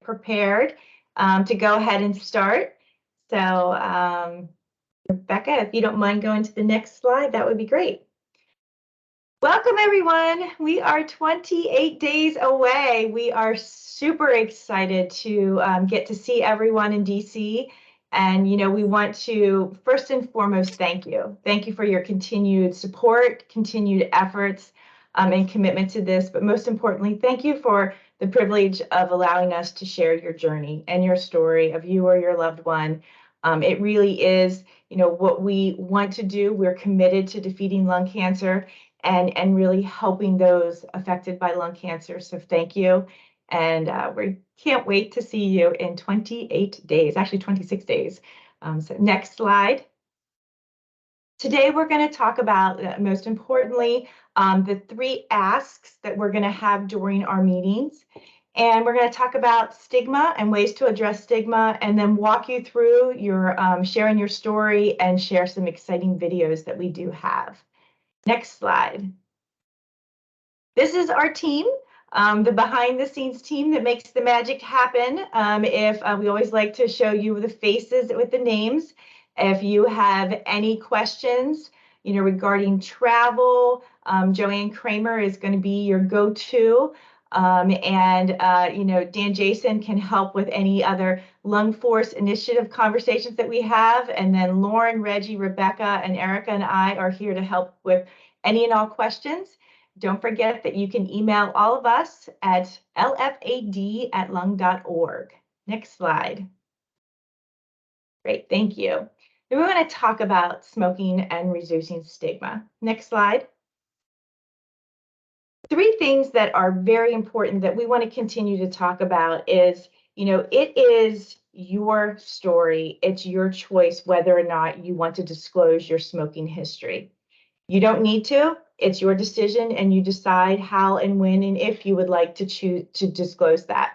prepared to go ahead and start. So Rebecca, if you don't mind going to the next slide, that would be great. Welcome, everyone. We are 28 days away. We are super excited to get to see everyone in DC. And, you know, we want to first and foremost thank you. Thank you for your continued support, continued efforts, and commitment to this. But most importantly, thank you for the privilege of allowing us to share your journey and your story of you or your loved one. It really is, you know, what we want to do. We're committed to defeating lung cancer and really helping those affected by lung cancer. So thank you. And we can't wait to see you in 28 days, actually 26 days. So next slide. Today, we're going to talk about, most importantly, the 3 asks that we're going to have during our meetings. And we're going to talk about stigma and ways to address stigma, and then walk you through your sharing your story and share some exciting videos that we do have. Next slide. This is our team, the behind-the-scenes team that makes the magic happen. We always like to show you the faces with the names. If you have any questions, you know, regarding travel, Joanne Kramer is going to be your go-to. You know, Dan Jason can help with any other Lung Force Initiative conversations that we have. And then Lauren, Reggie, Rebecca, and Erica and I are here to help with any and all questions. Don't forget that you can email all of us at lfad@lung.org. Next slide. Great, thank you. Then we're going to talk about smoking and reducing stigma. Next slide. 3 things that are very important that we want to continue to talk about is, you know, it is your story. It's your choice whether or not you want to disclose your smoking history. You don't need to. It's your decision, and you decide how and when and if you would like to choose to disclose that.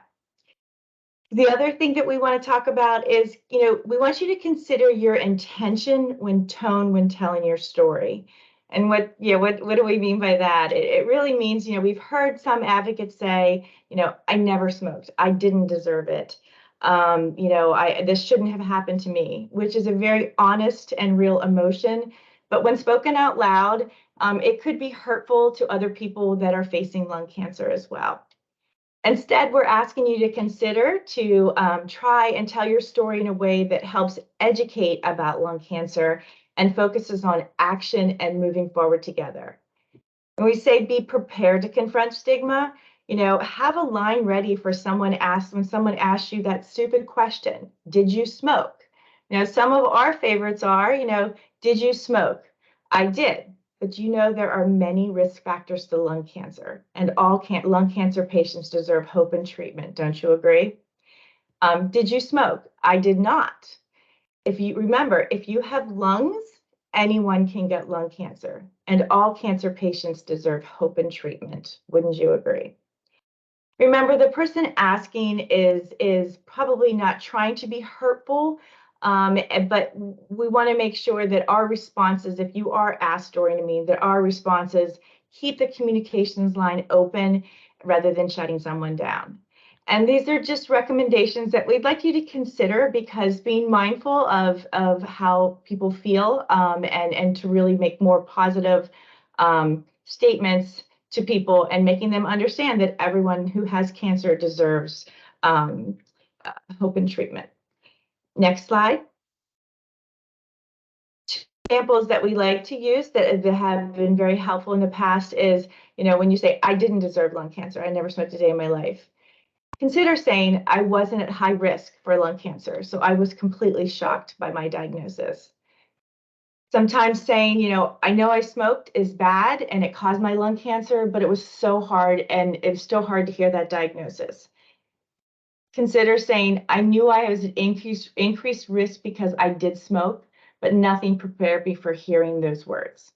The other thing that we want to talk about is, you know, we want you to consider your intention when telling your story. And what do we mean by that? It really means, you know, we've heard some advocates say, you know, I never smoked. I didn't deserve it. You know, this shouldn't have happened to me, which is a very honest and real emotion. But when spoken out loud, it could be hurtful to other people that are facing lung cancer as well. Instead, we're asking you to consider to try and tell your story in a way that helps educate about lung cancer and focuses on action and moving forward together. When we say be prepared to confront stigma, you know, have a line ready for when someone asks you that stupid question, did you smoke? You know, some of our favorites are, you know, did you smoke? I did. But you know there are many risk factors to lung cancer, and all lung cancer patients deserve hope and treatment. Don't you agree? Did you smoke? I did not. If you have lungs, anyone can get lung cancer, and all cancer patients deserve hope and treatment. Wouldn't you agree? Remember, the person asking is probably not trying to be hurtful, but we want to make sure that our responses, if you are asked during a meeting, that our responses keep the communications line open rather than shutting someone down. And these are just recommendations that we'd like you to consider, because being mindful of how people feel and to really make more positive statements to people and making them understand that everyone who has cancer deserves hope and treatment. Next slide. 2 examples that we like to use that have been very helpful in the past is, you know, when you say, I didn't deserve lung cancer, I never smoked a day in my life. Consider saying, I wasn't at high risk for lung cancer, so I was completely shocked by my diagnosis. Sometimes saying, you know I smoked is bad and it caused my lung cancer, but it was so hard, and it's still hard to hear that diagnosis. Consider saying, I knew I was at increased risk because I did smoke, but nothing prepared me for hearing those words.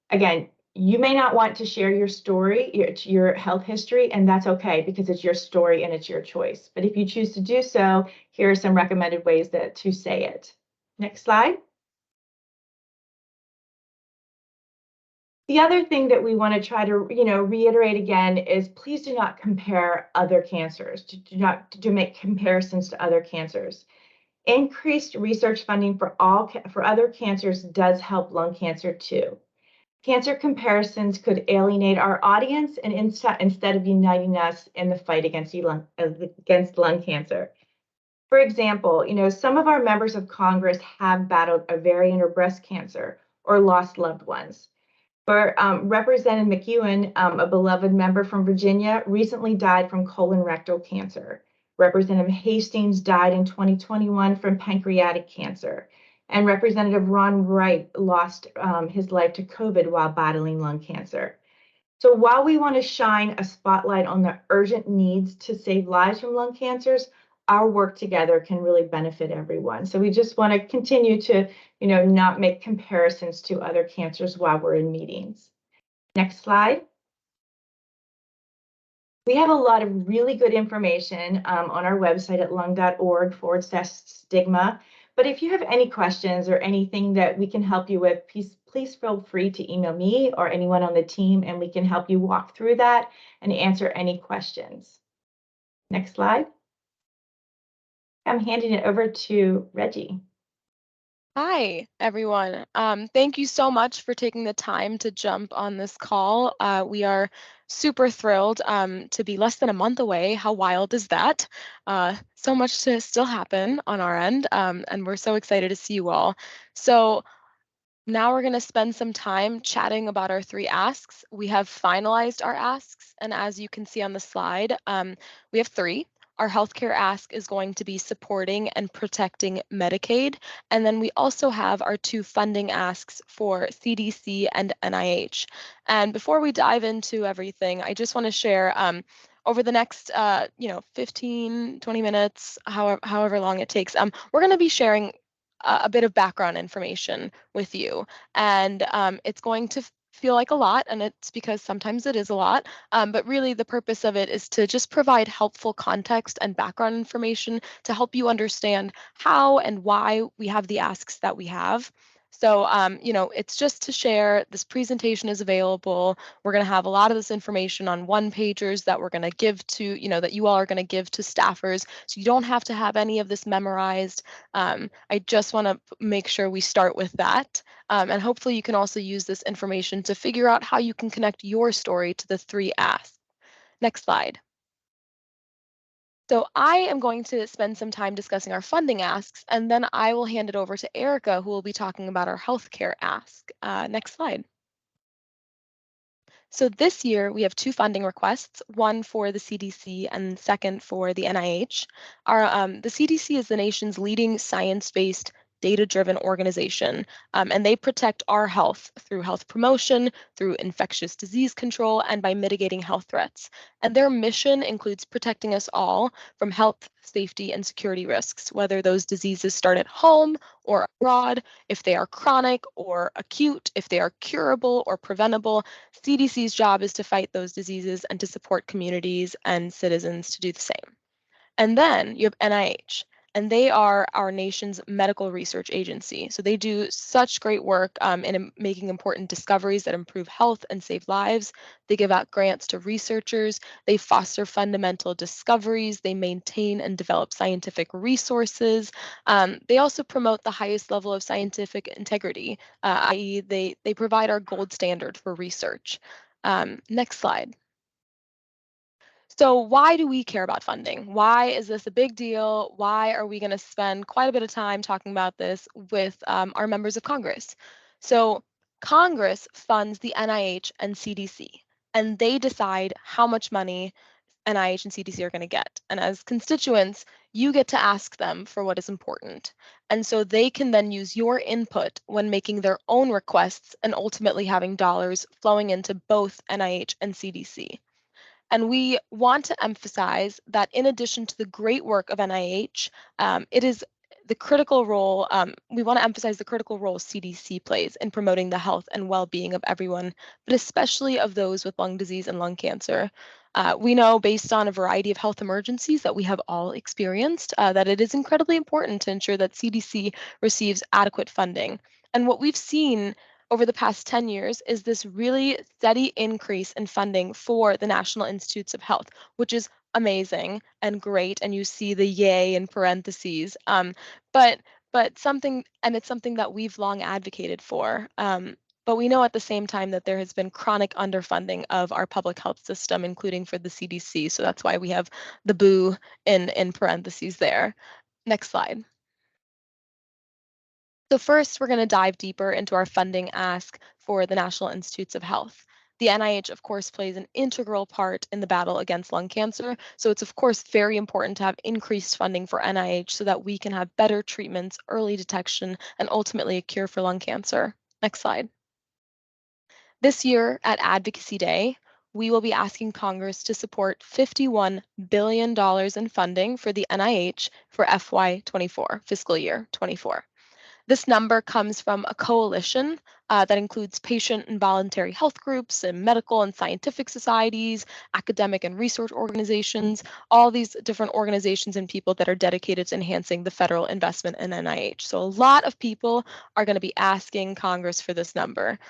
Again, you may not want to share your story, your health history, and that's okay, because it's your story and it's your choice. But if you choose to do so, here are some recommended ways to say it. Next slide. The other thing that we want to try to, reiterate again is please do not compare other cancers. Do not make comparisons to other cancers. Increased research funding for other cancers does help lung cancer too. Cancer comparisons could alienate our audience and instead of uniting us in the fight against lung cancer. For example, some of our members of Congress have battled ovarian or breast cancer or lost loved ones. For Representative McEwen, a beloved member from Virginia, recently died from colorectal cancer. Representative Hastings died in 2021 from pancreatic cancer. And Representative Ron Wright lost his life to COVID while battling lung cancer. So while we want to shine a spotlight on the urgent needs to save lives from lung cancers, our work together can really benefit everyone. So we just want to continue to, not make comparisons to other cancers while we're in meetings. Next slide. We have a lot of really good information on our website at lung.org/stigma. But if you have any questions or anything that we can help you with, please feel free to email me or anyone on the team, and we can help you walk through that and answer any questions. Next slide. I'm handing it over to Reggie. Hi, everyone. Thank you so much for taking the time to jump on this call. We are super thrilled to be less than a month away. How wild is that? So much to still happen on our end, and we're so excited to see you all. So now we're going to spend some time chatting about our 3 asks. We have finalized our asks, and as you can see on the slide, we have 3. Our healthcare ask is going to be supporting and protecting Medicaid. And then we also have our 2 funding asks for CDC and NIH. And before we dive into everything, I just want to share over the next 15, 20 minutes, however long it takes, we're going to be sharing a bit of background information with you. And it's going to feel like a lot, and it's because sometimes it is a lot, but really the purpose of it is to just provide helpful context and background information to help you understand how and why we have the asks that we have. So, it's just to share. This presentation is available. We're going to have a lot of this information on one-pagers that we're going to give to, that you all are going to give to staffers. So you don't have to have any of this memorized. I just want to make sure we start with that. And hopefully you can also use this information to figure out how you can connect your story to the 3 asks. Next slide. So I am going to spend some time discussing our funding asks, and then I will hand it over to Erica, who will be talking about our healthcare ask. Next slide. So this year we have 2 funding requests, one for the CDC and second for the NIH. The CDC is the nation's leading science-based data-driven organization, and they protect our health through health promotion, through infectious disease control, and by mitigating health threats. And their mission includes protecting us all from health, safety, and security risks, whether those diseases start at home or abroad, if they are chronic or acute, if they are curable or preventable. CDC's job is to fight those diseases and to support communities and citizens to do the same. And then you have NIH, and they are our nation's medical research agency. So they do such great work in making important discoveries that improve health and save lives. They give out grants to researchers. They foster fundamental discoveries. They maintain and develop scientific resources. They also promote the highest level of scientific integrity, i.e. they provide our gold standard for research. Next slide. So why do we care about funding? Why is this a big deal? Why are we going to spend quite a bit of time talking about this with our members of Congress? So Congress funds the NIH and CDC, and they decide how much money NIH and CDC are going to get. And as constituents, you get to ask them for what is important. And so they can then use your input when making their own requests and ultimately having dollars flowing into both NIH and CDC. And we want to emphasize that in addition to the great work of NIH, it is the critical role, we want to emphasize the critical role CDC plays in promoting the health and well-being of everyone, but especially of those with lung disease and lung cancer. We know based on a variety of health emergencies that we have all experienced that it is incredibly important to ensure that CDC receives adequate funding. And what we've seen over the past 10 years is this really steady increase in funding for the National Institutes of Health, which is amazing and great. And you see the yay in parentheses. But it's something that we've long advocated for. But we know at the same time that there has been chronic underfunding of our public health system, including for the CDC. So that's why we have the boo in parentheses there. Next slide. So first, we're going to dive deeper into our funding ask for the National Institutes of Health. The NIH, of course, plays an integral part in the battle against lung cancer. So it's, of course, very important to have increased funding for NIH so that we can have better treatments, early detection, and ultimately a cure for lung cancer. Next slide. This year at Advocacy Day, we will be asking Congress to support $51 billion in funding for the NIH for FY24, fiscal year 24. This number comes from a coalition that includes patient and voluntary health groups and medical and scientific societies, academic and research organizations, all these different organizations and people that are dedicated to enhancing the federal investment in NIH. So a lot of people are going to be asking Congress for this number.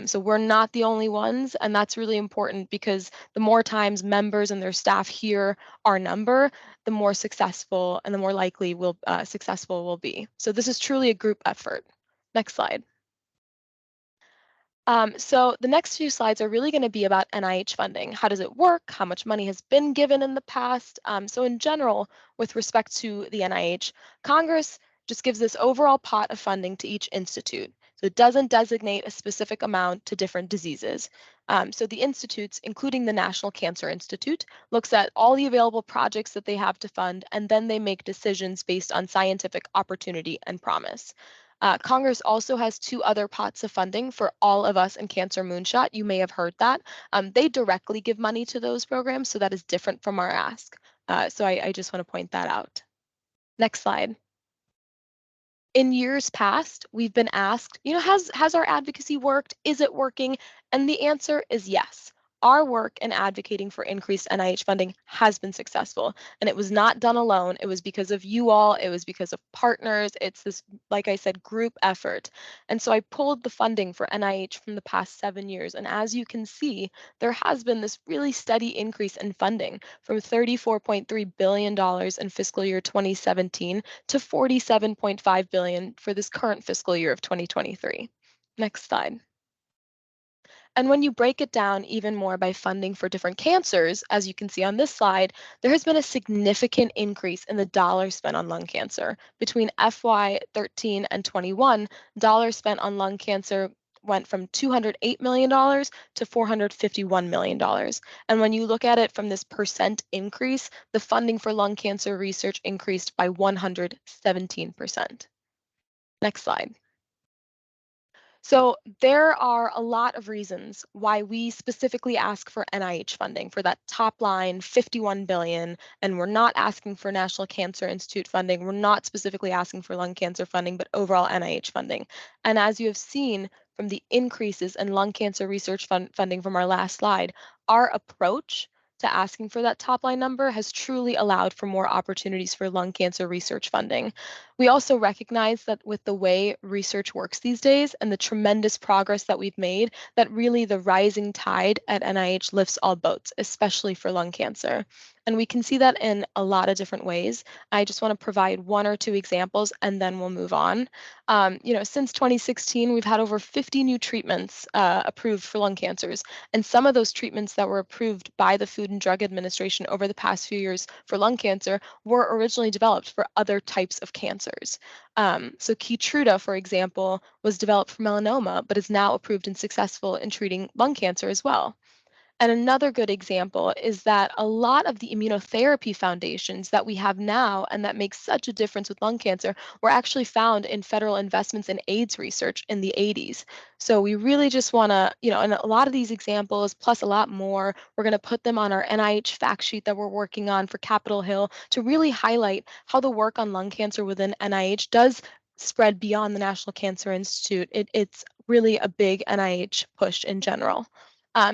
So we're not the only ones, and that's really important because the more times members and their staff hear our number, the more successful and the more likely successful we'll be. So this is truly a group effort. Next slide. So the next few slides are really going to be about NIH funding. How does it work? How much money has been given in the past? So in general, with respect to the NIH, Congress just gives this overall pot of funding to each institute. So it doesn't designate a specific amount to different diseases. So the institutes, including the National Cancer Institute, looks at all the available projects that they have to fund, and then they make decisions based on scientific opportunity and promise. Congress also has two other pots of funding for All of Us and Cancer Moonshot. You may have heard that. They directly give money to those programs, so that is different from our ask. So I just want to point that out. Next slide. In years past, we've been asked, has our advocacy worked? Is it working? And the answer is yes. Our work in advocating for increased NIH funding has been successful, and it was not done alone. It was because of you all. It was because of partners. It's this, like I said, group effort. And so I pulled the funding for NIH from the past 7 years. And as you can see, there has been this really steady increase in funding from $34.3 billion in fiscal year 2017 to $47.5 billion for this current fiscal year of 2023. Next slide. And when you break it down even more by funding for different cancers, as you can see on this slide, there has been a significant increase in the dollars spent on lung cancer. Between FY13 and 21, dollars spent on lung cancer went from $208 million to $451 million. And when you look at it from this percent increase, the funding for lung cancer research increased by 117%. Next slide. So there are a lot of reasons why we specifically ask for NIH funding for that top line 51 billion, and we're not asking for National Cancer Institute funding. We're not specifically asking for lung cancer funding, but overall NIH funding. And as you have seen from the increases in lung cancer research funding from our last slide, our approach to asking for that top line number has truly allowed for more opportunities for lung cancer research funding. We also recognize that with the way research works these days and the tremendous progress that we've made, that really the rising tide at NIH lifts all boats, especially for lung cancer. And we can see that in a lot of different ways. I just want to provide one or two examples and then we'll move on. Since 2016, we've had over 50 new treatments approved for lung cancers. And some of those treatments that were approved by the Food and Drug Administration over the past few years for lung cancer were originally developed for other types of cancers. So Keytruda, for example, was developed for melanoma, but is now approved and successful in treating lung cancer as well. And another good example is that a lot of the immunotherapy foundations that we have now and that make such a difference with lung cancer were actually found in federal investments in AIDS research in the 80s. So we really just want to, and a lot of these examples, plus a lot more, we're going to put them on our NIH fact sheet that we're working on for Capitol Hill to really highlight how the work on lung cancer within NIH does spread beyond the National Cancer Institute. It's really a big NIH push in general.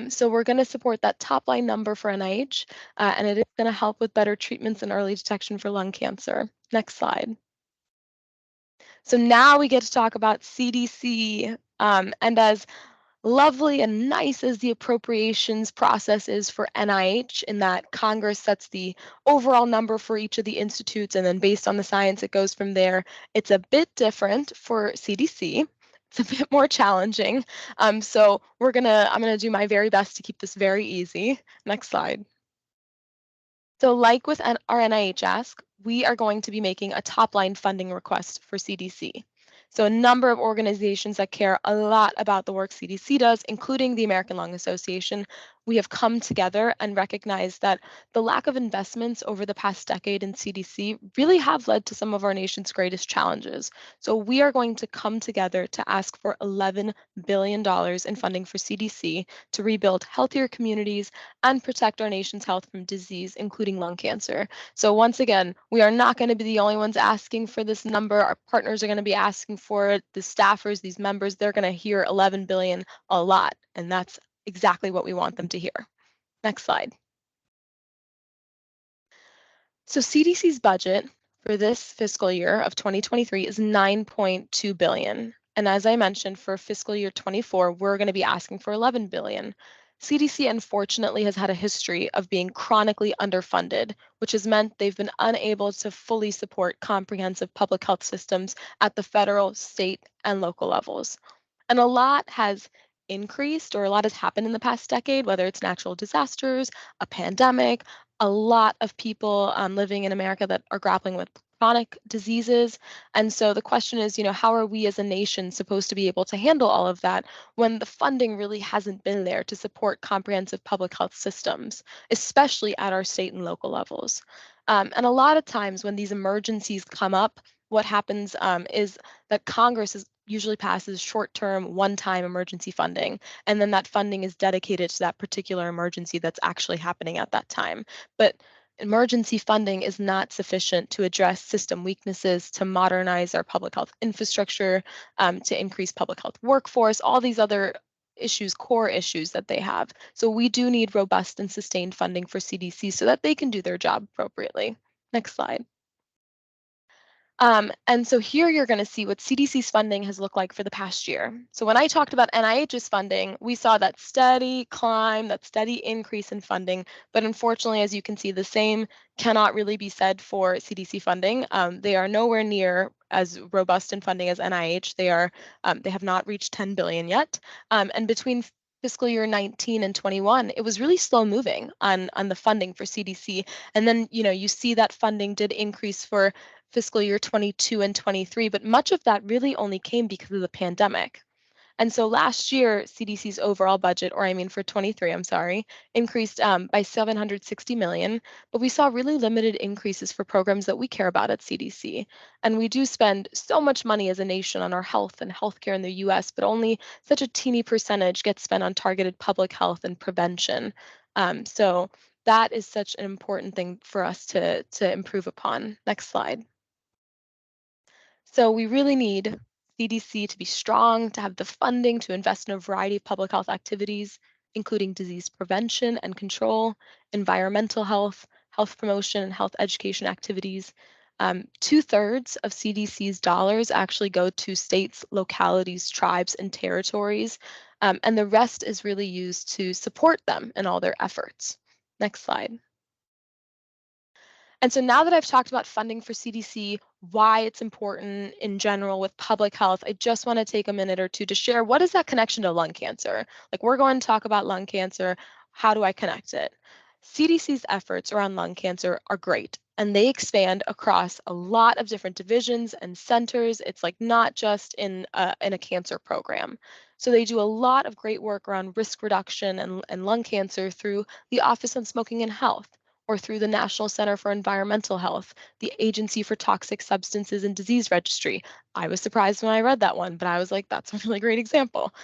So we're going to support that top line number for NIH, and it is going to help with better treatments and early detection for lung cancer. Next slide. So now we get to talk about CDC. And as lovely and nice as the appropriations process is for NIH, in that Congress sets the overall number for each of the institutes, and then based on the science, it goes from there. It's a bit different for CDC. It's a bit more challenging. So I'm gonna do my very best to keep this very easy. Next slide. So like with our NIH ask, we are going to be making a top-line funding request for CDC. So a number of organizations that care a lot about the work CDC does, including the American Lung Association, we have come together and recognized that the lack of investments over the past decade in CDC really have led to some of our nation's greatest challenges. So we are going to come together to ask for $11 billion in funding for CDC to rebuild healthier communities and protect our nation's health from disease, including lung cancer. So once again, we are not going to be the only ones asking for this number. Our partners are going to be asking for it. The staffers, these members, they're going to hear 11 billion a lot, and that's exactly what we want them to hear. Next slide. So CDC's budget for this fiscal year of 2023 is 9.2 billion. And as I mentioned, for fiscal year 24, we're going to be asking for 11 billion. CDC unfortunately has had a history of being chronically underfunded, which has meant they've been unable to fully support comprehensive public health systems at the federal, state, and local levels. And a lot has increased, or a lot has happened in the past decade, whether it's natural disasters, a pandemic, a lot of people living in America that are grappling with chronic diseases. And so the question is, how are we as a nation supposed to be able to handle all of that when the funding really hasn't been there to support comprehensive public health systems, especially at our state and local levels? And a lot of times when these emergencies come up, what happens is that usually passes short-term, one-time emergency funding, and then that funding is dedicated to that particular emergency that's actually happening at that time. But emergency funding is not sufficient to address system weaknesses, to modernize our public health infrastructure, to increase public health workforce, all these other issues, core issues that they have. So we do need robust and sustained funding for CDC so that they can do their job appropriately. Next slide. And so here you're going to see what CDC's funding has looked like for the past year. So when I talked about NIH's funding, we saw that steady climb, that steady increase in funding. But unfortunately, as you can see, the same cannot really be said for CDC funding. They are nowhere near as robust in funding as NIH. They have not reached 10 billion yet. And between fiscal year 19 and 21, it was really slow moving on the funding for CDC. And then, you see that funding did increase for fiscal year 22 and 23, but much of that really only came because of the pandemic. And so last year, CDC's overall budget, or I mean for 23, I'm sorry, increased by 760 million, but we saw really limited increases for programs that we care about at CDC. And we do spend so much money as a nation on our health and healthcare in the US, but only such a teeny percentage gets spent on targeted public health and prevention. So that is such an important thing for us to improve upon. Next slide. So we really need CDC to be strong, to have the funding to invest in a variety of public health activities, including disease prevention and control, environmental health, health promotion, and health education activities. 2/3 of CDC's dollars actually go to states, localities, tribes, and territories, and the rest is really used to support them in all their efforts. Next slide. And so now that I've talked about funding for CDC, why it's important in general with public health, I just want to take a minute or two to share what is that connection to lung cancer? Like, we're going to talk about lung cancer. How do I connect it? CDC's efforts around lung cancer are great, and they expand across a lot of different divisions and centers. It's like not just in a cancer program. So they do a lot of great work around risk reduction and lung cancer through the Office on Smoking and Health, or through the National Center for Environmental Health, the Agency for Toxic Substances and Disease Registry. I was surprised when I read that one, but I was like, that's a really great example.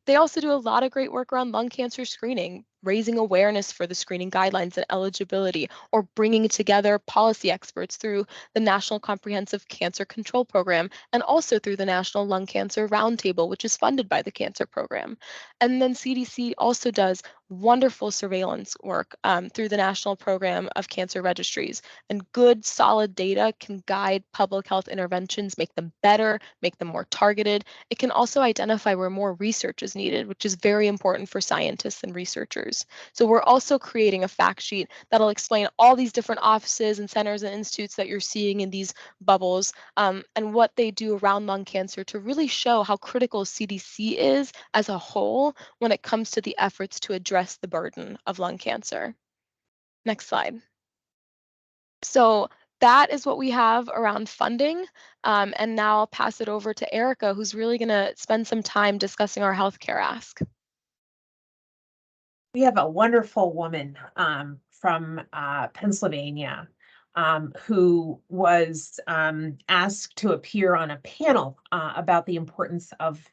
They also do a lot of great work around lung cancer screening, raising awareness for the screening guidelines and eligibility, or bringing together policy experts through the National Comprehensive Cancer Control Program, and also through the National Lung Cancer Roundtable, which is funded by the Cancer Program. And then CDC also does wonderful surveillance work through the National Program of Cancer Registries. And good, solid data can guide public health interventions, make them better, make them more targeted. It can also identify where more research is needed, which is very important for scientists and researchers. So we're also creating a fact sheet that'll explain all these different offices and centers and institutes that you're seeing in these bubbles, and what they do around lung cancer to really show how critical CDC is as a whole when it comes to the efforts to address the burden of lung cancer. Next slide. So that is what we have around funding. And now I'll pass it over to Erica, who's really going to spend some time discussing our healthcare ask. We have a wonderful woman from Pennsylvania who was asked to appear on a panel about the importance of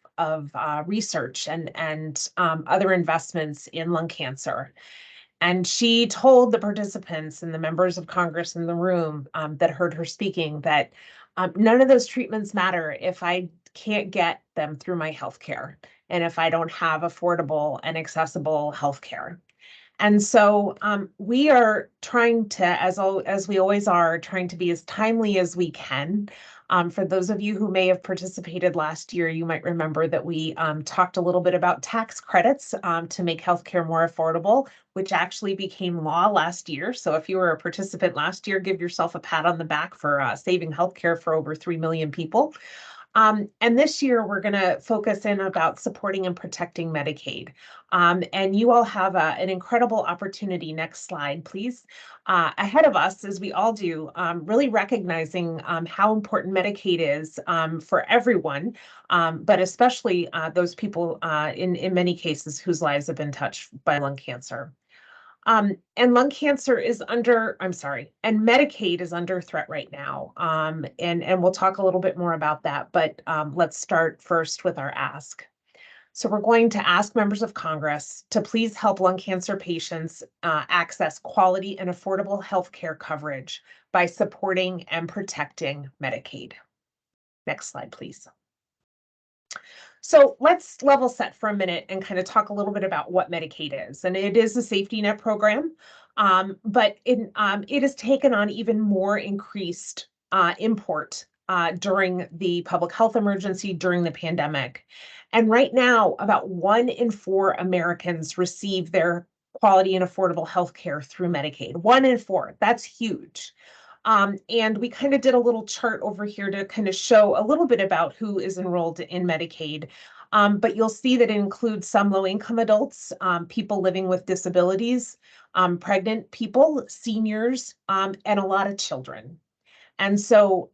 research and other investments in lung cancer. And she told the participants and the members of Congress in the room that heard her speaking that none of those treatments matter if I can't get them through my healthcare and if I don't have affordable and accessible healthcare. And so we are trying to, as we always are, trying to be as timely as we can. For those of you who may have participated last year, you might remember that we talked a little bit about tax credits to make healthcare more affordable, which actually became law last year. So if you were a participant last year, give yourself a pat on the back for saving healthcare for over 3 million people. And this year, we're going to focus in about supporting and protecting Medicaid. And you all have an incredible opportunity. Next slide, please. Ahead of us, as we all do, really recognizing how important Medicaid is for everyone, but especially those people in many cases whose lives have been touched by lung cancer. And lung cancer is and Medicaid is under threat right now. And we'll talk a little bit more about that, but let's start first with our ask. So we're going to ask members of Congress to please help lung cancer patients access quality and affordable health care coverage by supporting and protecting Medicaid. Next slide, please. So let's level set for a minute and kind of talk a little bit about what Medicaid is. And it is a safety net program, but it has taken on even more increased import during the public health emergency, during the pandemic. And right now, about 1 in 4 Americans receive their quality and affordable health care through Medicaid. 1 in 4, that's huge. And we kind of did a little chart over here to kind of show a little bit about who is enrolled in Medicaid. But you'll see that it includes some low-income adults, people living with disabilities, pregnant people, seniors, and a lot of children. And so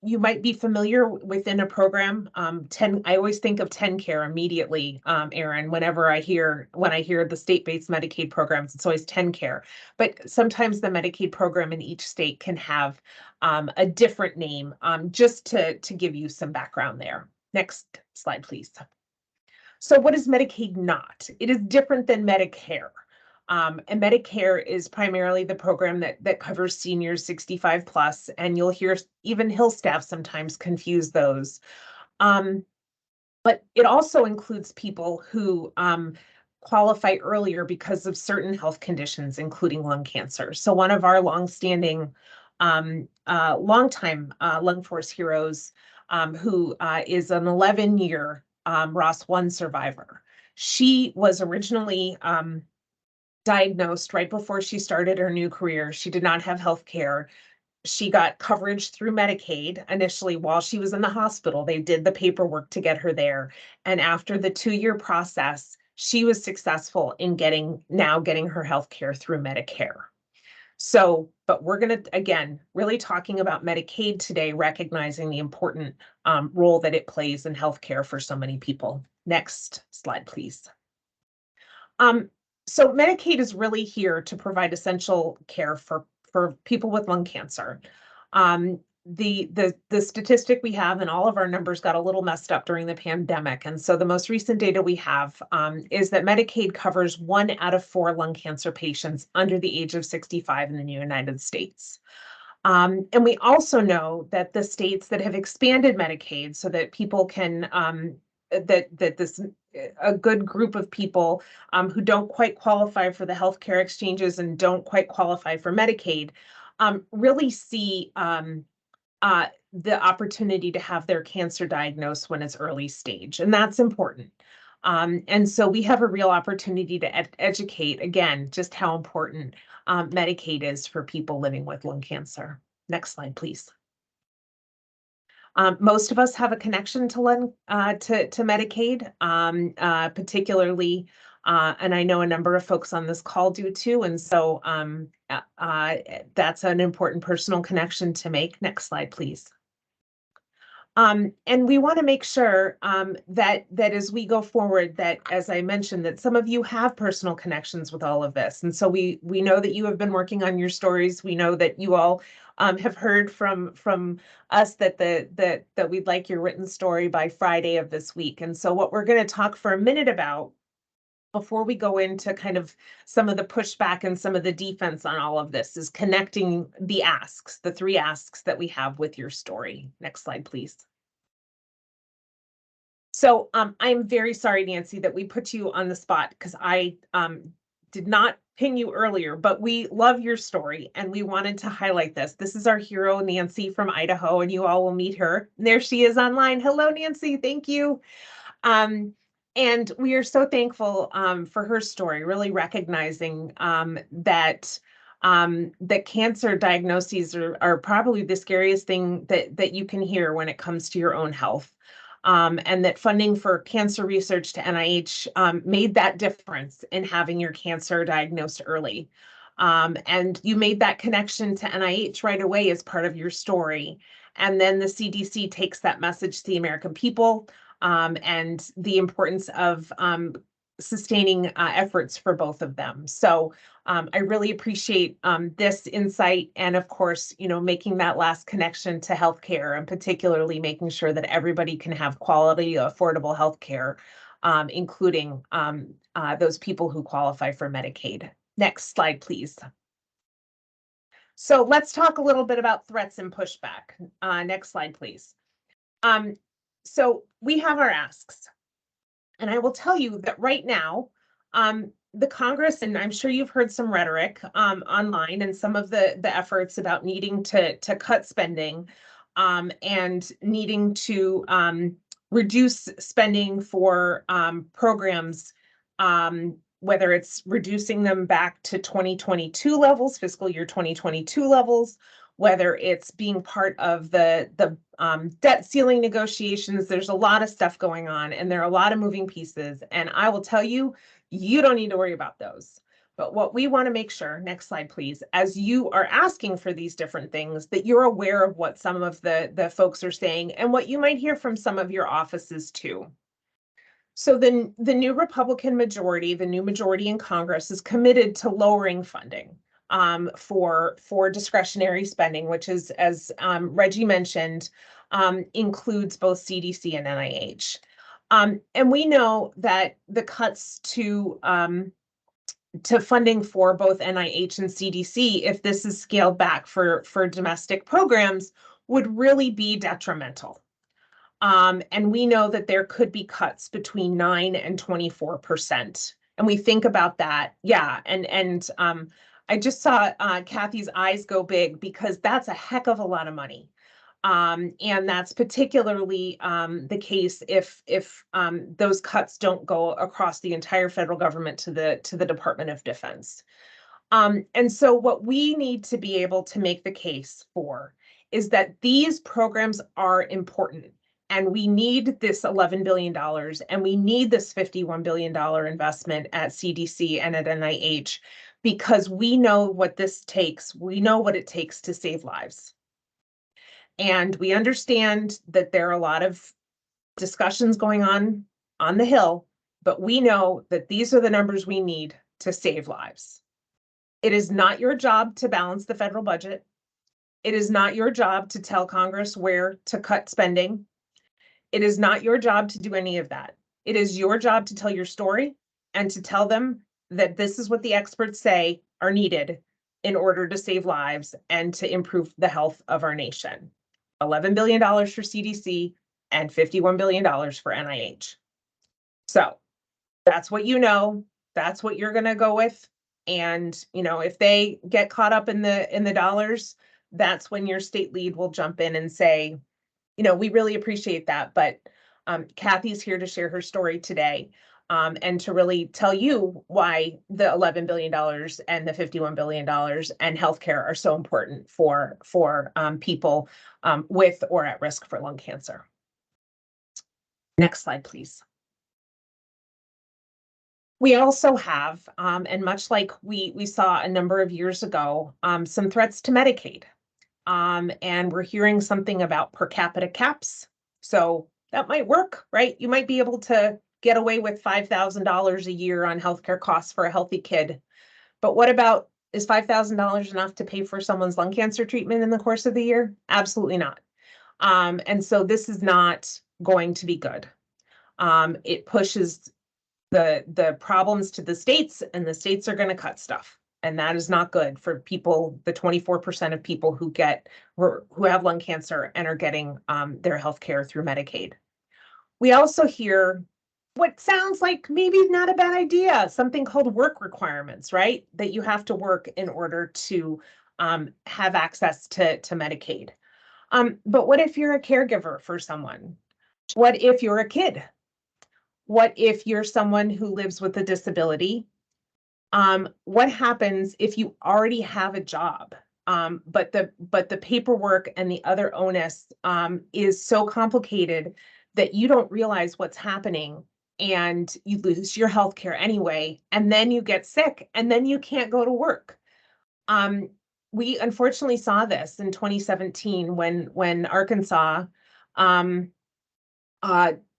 you might be familiar within a program. I always think of TennCare immediately, Erin, when I hear the state-based Medicaid programs, it's always TennCare. But sometimes the Medicaid program in each state can have a different name, just to give you some background there. Next slide, please. So what is Medicaid not? It is different than Medicare. And Medicare is primarily the program that covers seniors 65 plus, and you'll hear even Hill staff sometimes confuse those. But it also includes people who qualify earlier because of certain health conditions, including lung cancer. So one of our longstanding, longtime lung force heroes, who is an 11-year ROS1 survivor. She was originally diagnosed right before she started her new career. She did not have health care. She got coverage through Medicaid initially while she was in the hospital. They did the paperwork to get her there. And after the 2-year process, she was successful in getting her health care through Medicare. So, but we're going to, again, really talking about Medicaid today, recognizing the important role that it plays in healthcare for so many people. Next slide, please. So Medicaid is really here to provide essential care for people with lung cancer. The statistic we have, and all of our numbers got a little messed up during the pandemic. And so the most recent data we have is that Medicaid covers 1 out of 4 lung cancer patients under the age of 65 in the United States. And we also know that the states that have expanded Medicaid so that people can, that this a good group of people who don't quite qualify for the healthcare exchanges and don't quite qualify for Medicaid, really see the opportunity to have their cancer diagnosed when it's early stage, and that's important. And so we have a real opportunity to educate, again, just how important Medicaid is for people living with lung cancer. Next slide, please. Most of us have a connection to Medicaid, particularly, and I know a number of folks on this call do too. And so that's an important personal connection to make. Next slide, please. And we want to make sure that as we go forward, that, as I mentioned, that some of you have personal connections with all of this. And so we know that you have been working on your stories. We know that you all have heard from us that we'd like your written story by Friday of this week. And so what we're going to talk for a minute about before we go into kind of some of the pushback and some of the defense on all of this is connecting the asks, the 3 asks that we have with your story. Next slide, please. So I'm very sorry, Nancy, that we put you on the spot because I did not ping you earlier, but we love your story and we wanted to highlight this. This is our hero, Nancy from Idaho, and you all will meet her. And there she is online. Hello, Nancy. Thank you. And we are so thankful for her story, really recognizing that cancer diagnoses are probably the scariest thing that you can hear when it comes to your own health. And that funding for cancer research to NIH made that difference in having your cancer diagnosed early. And you made that connection to NIH right away as part of your story. And then the CDC takes that message to the American people and the importance of sustaining efforts for both of them. So I really appreciate this insight and, of course, making that last connection to healthcare and particularly making sure that everybody can have quality, affordable healthcare, including those people who qualify for Medicaid. Next slide, please. So let's talk a little bit about threats and pushback. Next slide, please. So we have our asks. And I will tell you that right now, the Congress, and I'm sure you've heard some rhetoric online and some of the efforts about needing to cut spending and needing to reduce spending for programs, whether it's reducing them back to 2022 levels, fiscal year 2022 levels, whether it's being part of the debt ceiling negotiations. There's a lot of stuff going on and there are a lot of moving pieces. And I will tell you, you don't need to worry about those. But what we want to make sure, next slide, please, as you are asking for these different things, that you're aware of what some of the folks are saying and what you might hear from some of your offices too. So the new Republican majority, the new majority in Congress, is committed to lowering funding for discretionary spending, which is, as Reggie mentioned, includes both CDC and NIH. And we know that the cuts to funding for both NIH and CDC, if this is scaled back for domestic programs, would really be detrimental. And we know that there could be cuts between 9 and 24%. And we think about that, yeah, and I just saw Kathy's eyes go big because that's a heck of a lot of money. And that's particularly the case if those cuts don't go across the entire federal government to the Department of Defense. And so what we need to be able to make the case for is that these programs are important. And we need this $11 billion and we need this $51 billion investment at CDC and at NIH because we know what this takes. We know what it takes to save lives. And we understand that there are a lot of discussions going on the Hill, but we know that these are the numbers we need to save lives. It is not your job to balance the federal budget. It is not your job to tell Congress where to cut spending. It is not your job to do any of that. It is your job to tell your story and to tell them that this is what the experts say are needed in order to save lives and to improve the health of our nation. $11 billion for CDC and $51 billion for NIH. So That's what you know, that's what you're gonna go with. And, if they get caught up in the dollars, that's when your state lead will jump in and say, we really appreciate that, but Kathy's here to share her story today, and to really tell you why the $11 billion and the $51 billion and healthcare are so important for people with or at risk for lung cancer. Next slide, please. We also have, and much like we saw a number of years ago, some threats to Medicaid. And we're hearing something about per capita caps. So that might work, right? You might be able to get away with $5,000 a year on healthcare costs for a healthy kid. But what about, is $5,000 enough to pay for someone's lung cancer treatment in the course of the year? Absolutely not. And so this is not going to be good. It pushes the problems to the states, and the states are going to cut stuff. And that is not good for people, the 24% of people who have lung cancer and are getting their health care through Medicaid. We also hear what sounds like maybe not a bad idea, something called work requirements, right? That you have to work in order to have access to Medicaid. But what if you're a caregiver for someone? What if you're a kid? What if you're someone who lives with a disability? What happens if you already have a job, but the paperwork and the other onus is so complicated that you don't realize what's happening, and you lose your health care anyway, and then you get sick, and then you can't go to work. We unfortunately saw this in 2017 when Arkansas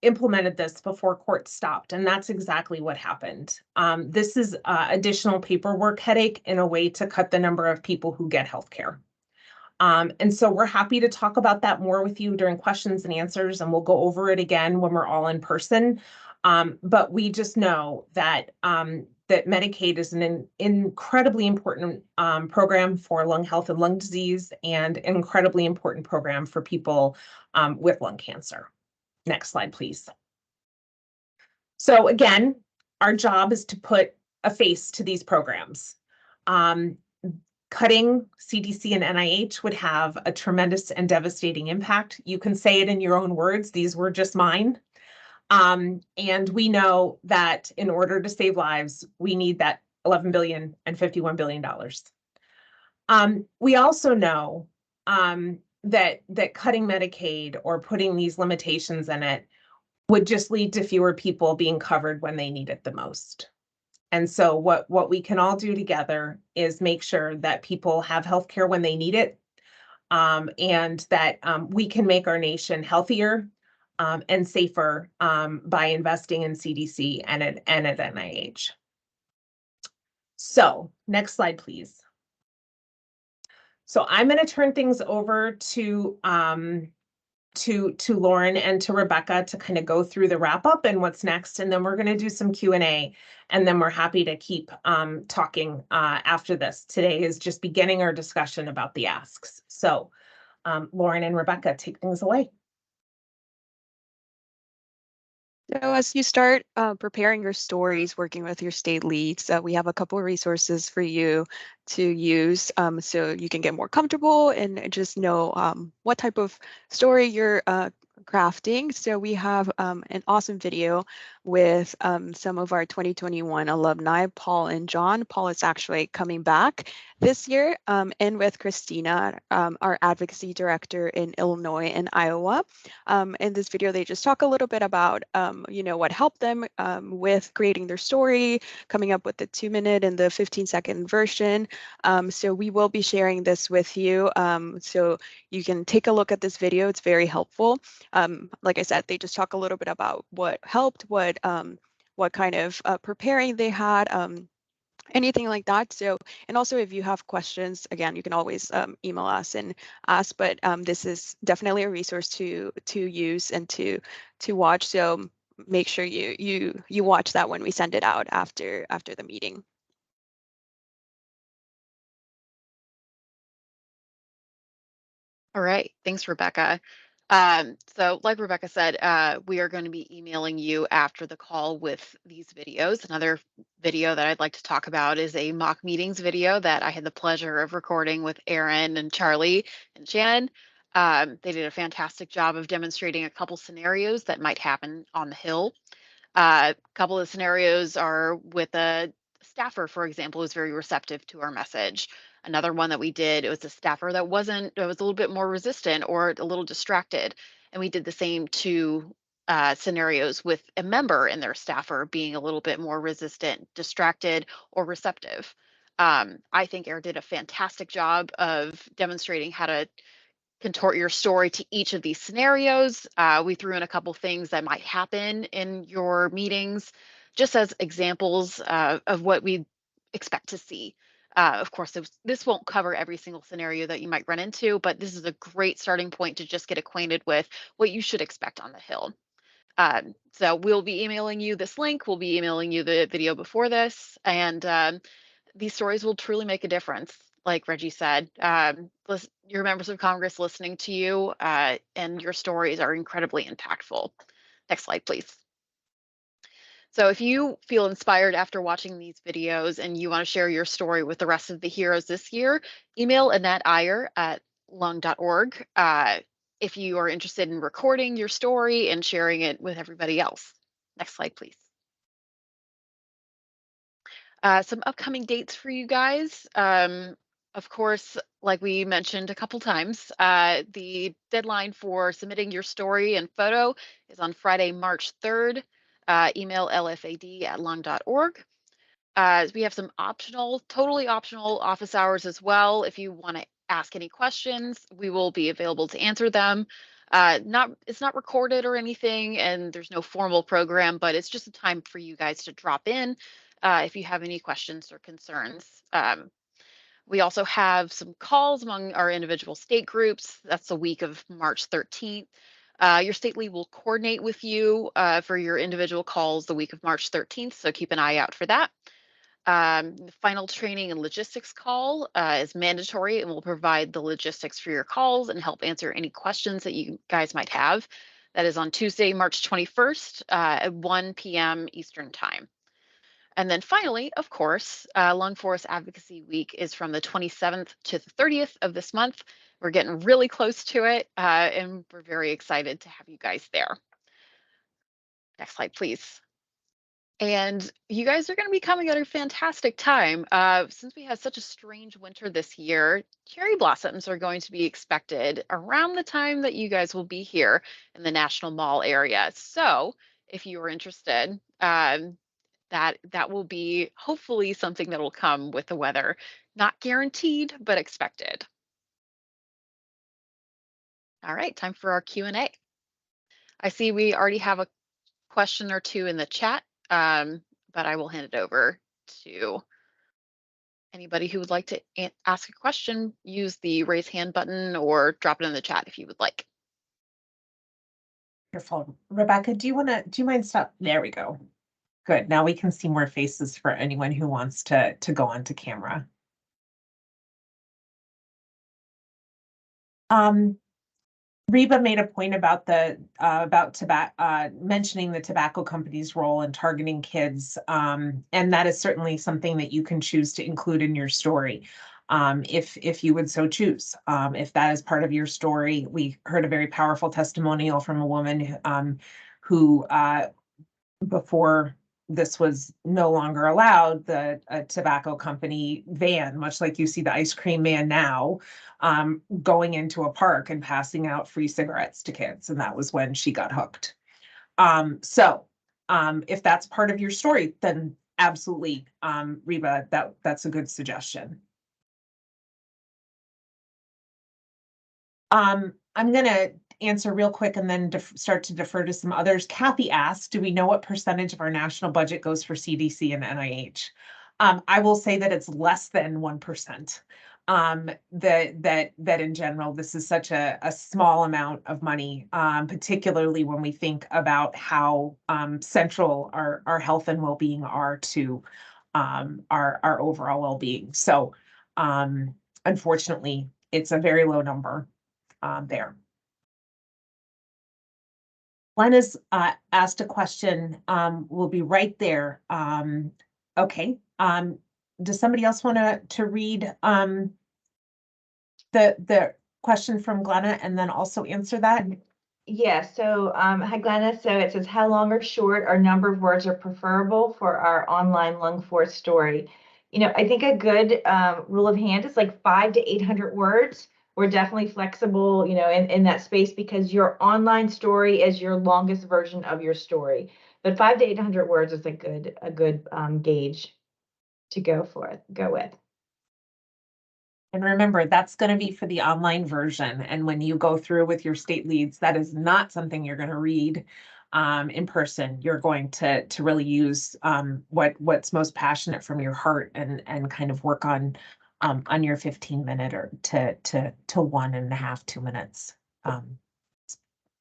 implemented this before court stopped, and that's exactly what happened. This is additional paperwork headache in a way to cut the number of people who get healthcare. And so we're happy to talk about that more with you during questions and answers, and we'll go over it again when we're all in person. But we just know that that Medicaid is an incredibly important program for lung health and lung disease, and an incredibly important program for people with lung cancer. Next slide, please. So again, our job is to put a face to these programs. Cutting CDC and NIH would have a tremendous and devastating impact. You can say it in your own words. These were just mine. And we know that in order to save lives, we need that $11 billion and $51 billion. We also know that cutting Medicaid or putting these limitations in it would just lead to fewer people being covered when they need it the most. And so what we can all do together is make sure that people have healthcare when they need it, and that we can make our nation healthier and safer by investing in CDC and at NIH. So next slide, please. So I'm going to turn things over to Lauren and to Rebecca to kind of go through the wrap up and what's next, and then we're going to do some Q&A, and then we're happy to keep talking after this. Today is just beginning our discussion about the asks. So Lauren and Rebecca, take things away. So as you start preparing your stories, working with your state leads, we have a couple of resources for you to use so you can get more comfortable and just know what type of story you're crafting. So we have an awesome video with some of our 2021 alumni, Paul and John. Paul is actually coming back this year, and with Christina, our advocacy director in Illinois and Iowa. In this video, they just talk a little bit about, what helped them with creating their story, coming up with the 2-minute and the 15-second version. So we will be sharing this with you. So you can take a look at this video. It's very helpful. Like I said, they just talk a little bit about what helped, what kind of preparing they had, anything like that. So, and also if you have questions, again, you can always email us and ask, but this is definitely a resource to use and to watch. So make sure you watch that when we send it out after the meeting. All right, thanks, Rebecca. So like Rebecca said, we are going to be emailing you after the call with these videos. Another video that I'd like to talk about is a mock meetings video that I had the pleasure of recording with Erin and Charlie and Shannon. They did a fantastic job of demonstrating a couple scenarios that might happen on the Hill. A couple of scenarios are with a staffer, for example, who's very receptive to our message. Another one that we did, it was a staffer that was a little bit more resistant or a little distracted. And we did the same two scenarios with a member and their staffer being a little bit more resistant, distracted, or receptive. I think Erin did a fantastic job of demonstrating how to contort your story to each of these scenarios. We threw in a couple things that might happen in your meetings, just as examples of what we expect to see. Of course, this won't cover every single scenario that you might run into, but this is a great starting point to just get acquainted with what you should expect on the Hill. So we'll be emailing you this link. We'll be emailing you the video before this, and these stories will truly make a difference. Like Reggie said, your members of Congress listening to you, and your stories are incredibly impactful. Next slide, please. So if you feel inspired after watching these videos and you want to share your story with the rest of the heroes this year, email Annette Iyer at lung.org if you are interested in recording your story and sharing it with everybody else. Next slide, please. Some upcoming dates for you guys. Of course, like we mentioned a couple times, the deadline for submitting your story and photo is on Friday, March 3rd. Email lfad@lung.org. We have some totally optional office hours as well. If you want to ask any questions, we will be available to answer them. It's not recorded or anything, and there's no formal program, but it's just a time for you guys to drop in if you have any questions or concerns. We also have some calls among our individual state groups. That's the week of March 13th. Your state lead will coordinate with you for your individual calls the week of March 13th, so keep an eye out for that. The final training and logistics call is mandatory and will provide the logistics for your calls and help answer any questions that you guys might have. That is on Tuesday, March 21st at 1 p.m. Eastern Time. And then finally, of course, Lung Forest Advocacy Week is from the 27th to the 30th of this month. We're getting really close to it, and we're very excited to have you guys there. Next slide, please. And you guys are going to be coming at a fantastic time. Since we had such a strange winter this year, cherry blossoms are going to be expected around the time that you guys will be here in the National Mall area. So if you are interested, that will be hopefully something that will come with the weather. Not guaranteed, but expected. All right, time for our Q&A. I see we already have a question or two in the chat, but I will hand it over to anybody who would like to ask a question. Use the raise hand button or drop it in the chat if you would like. Wonderful. Rebecca, do you mind stop? There we go. Good. Now we can see more faces for anyone who wants to go onto camera. Reba made a point about mentioning the tobacco company's role in targeting kids, and that is certainly something that you can choose to include in your story, if you would so choose. If that is part of your story, we heard a very powerful testimonial from a woman who before this was no longer allowed, the tobacco company van, much like you see the ice cream man now, going into a park and passing out free cigarettes to kids. And that was when she got hooked. So if that's part of your story, then absolutely, Reba, that's a good suggestion. I'm going to answer real quick and then start to defer to some others. Kathy asked, do we know what percentage of our national budget goes for CDC and NIH? I will say that it's less than 1%. That in general, this is such a small amount of money, particularly when we think about how central our health and well-being are to our overall well-being. So unfortunately, it's a very low number there. Glenna's asked a question. We'll be right there. Okay. Does somebody else want to read the question from Glenna and then also answer that? Yeah, so hi Glenna. So it says, how long or short or number of words are preferable for our online lung force story? You know, I think a good rule of hand is like 500 to 800 words. We're definitely flexible, you know, in that space because your online story is your longest version of your story. But 500 to 800 words is a good gauge to go with. And remember, that's going to be for the online version. And when you go through with your state leads, that is not something you're going to read in person. You're going to really use what's most passionate from your heart and kind of work on your 15-minute or to 1.5, 2 minutes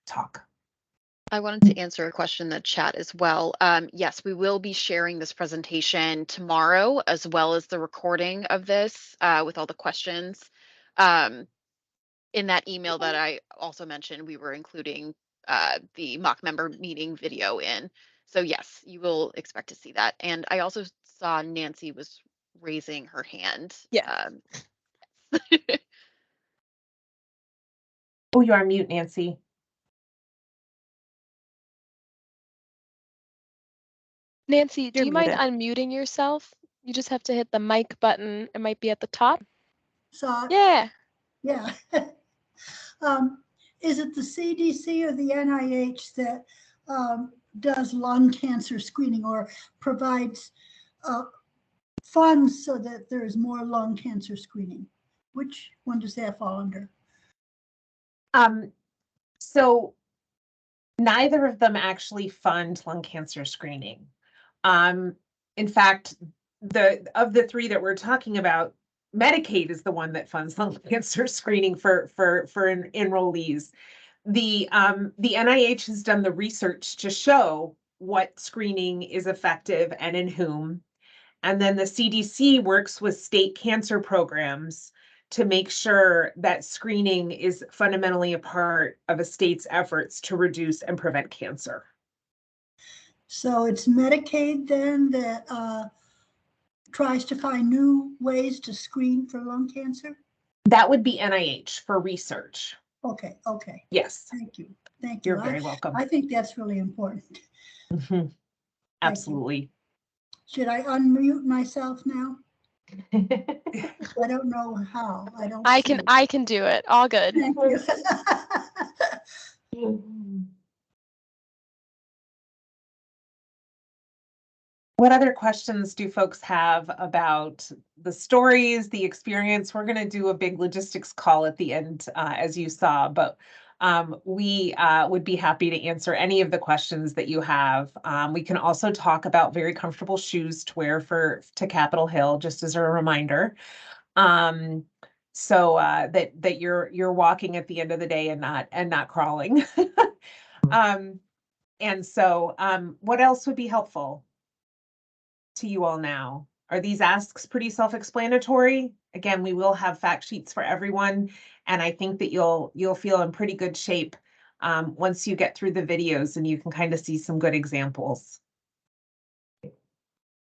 talk. I wanted to answer a question in the chat as well. Yes, we will be sharing this presentation tomorrow, as well as the recording of this with all the questions. In that email that I also mentioned, we were including the mock member meeting video in. So yes, you will expect to see that. And I also saw Nancy was raising her hand. Yeah. Oh, you are mute, Nancy. Nancy, do You're you mind muted. unmuting yourself? You just have to hit the mic button. It might be at the top. So Yeah. yeah. Is it the CDC or the NIH that does lung cancer screening or provides funds so that there's more lung cancer screening? Which one does that fall under? So neither of them actually fund lung cancer screening. In fact, of the three that we're talking about, Medicaid is the one that funds lung cancer screening for enrollees. The NIH has done the research to show what screening is effective and in whom. And then the CDC works with state cancer programs to make sure that screening is fundamentally a part of a state's efforts to reduce and prevent cancer. So it's Medicaid then that tries to find new ways to screen for lung cancer? That would be NIH for research. Okay, okay. Yes. Thank you. Thank you. You're very welcome. I think that's really important. Absolutely. Should I unmute myself now? I don't know how. I can do it. All good. Thank you. What other questions do folks have about the stories, the experience? We're going to do a big logistics call at the end, as you saw, but we would be happy to answer any of the questions that you have. We can also talk about very comfortable shoes to wear to Capitol Hill, just as a reminder. So that you're walking at the end of the day and not crawling. And so what else would be helpful to you all now? Are these asks pretty self-explanatory? Again, we will have fact sheets for everyone, and I think that you'll feel in pretty good shape once you get through the videos and you can kind of see some good examples.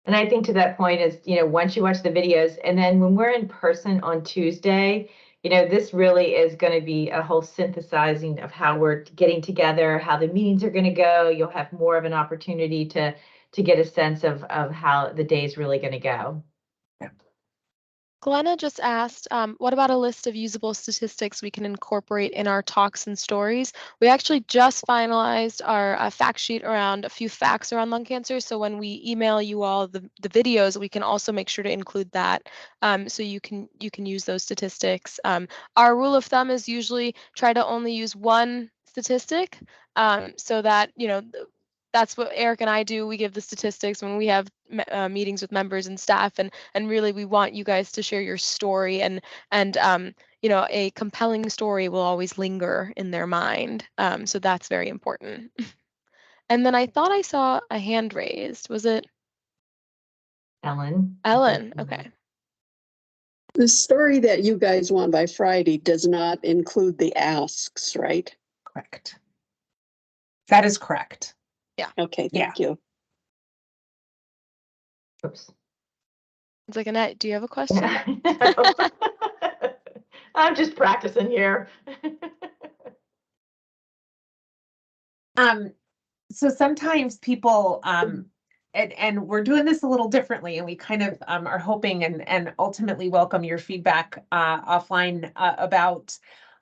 And I think to that point is, you know, once you watch the videos, and then when we're in person on Tuesday, you know, this really is going to be a whole synthesizing of how we're getting together, how the meetings are going to go. You'll have more of an opportunity to get a sense of how the day is really going to go. Glenna just asked, what about a list of usable statistics we can incorporate in our talks and stories? We actually just finalized our fact sheet around a few facts around lung cancer. So when we email you all the videos, we can also make sure to include that, so you can use those statistics. Our rule of thumb is usually try to only use one statistic, so that, you know, that's what Eric and I do. We give the statistics when we have meetings with members and staff, and really we want you guys to share your story, and you know, a compelling story will always linger in their mind. So that's very important. And then I thought I saw a hand raised. Was it Ellen? Ellen? Okay. The story that you guys want by Friday does not include the asks, right? Correct. That is correct. Okay, Yeah. thank you. Oops. It's like, Annette, do you have a question? I'm just practicing here. So sometimes people, and we're doing this a little differently, and we kind of are hoping and ultimately welcome your feedback offline about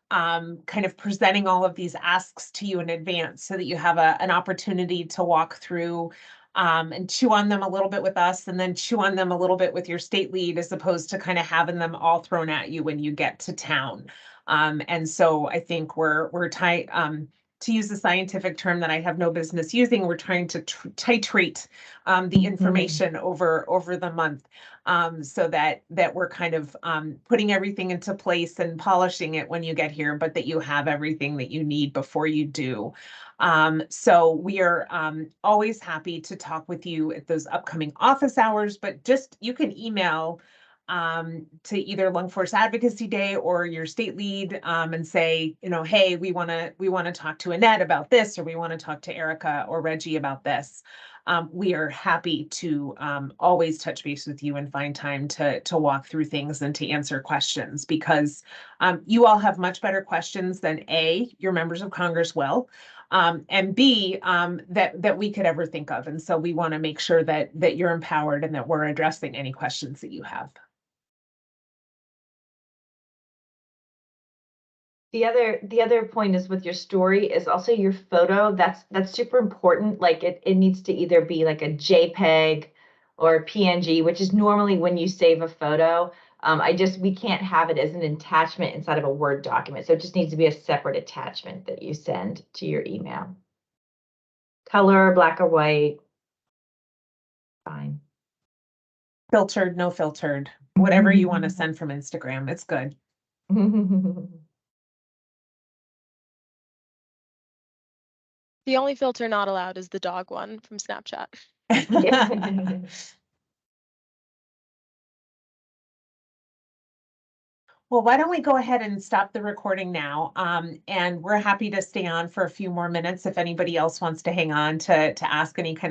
kind of presenting all of these asks to you in advance so that you have an opportunity to walk through and chew on them a little bit with us, and then chew on them a little bit with your state lead, as opposed to kind of having them all thrown at you when you get to town. And so I think we're tight. To use the scientific term that I have no business using, we're trying to titrate the information over the month, so that we're kind of putting everything into place and polishing it when you get here, but that you have everything that you need before you do. So we are always happy to talk with you at those upcoming office hours, but just you can email to either Lung Force Advocacy Day or your state lead and say, you know, hey, we want to talk to Annette about this, or we want to talk to Erica or Reggie about this. We are happy to always touch base with you and find time to walk through things and to answer questions, because you all have much better questions than A, your members of Congress will, and B, that we could ever think of. And so we want to make sure that you're empowered and that we're addressing any questions that you have. The other point is with your story is also your photo. That's super important. Like it needs to either be like a JPEG or a PNG, which is normally when you save a photo. We can't have it as an attachment inside of a Word document. So it just needs to be a separate attachment that you send to your email. Color, black or white, fine. Filtered, no filtered, whatever you want to send from Instagram, it's good. The only filter not allowed is the dog one from Snapchat. Well, why don't we go ahead and stop the recording now? And we're happy to stay on for a few more minutes if anybody else wants to hang on to ask any kind of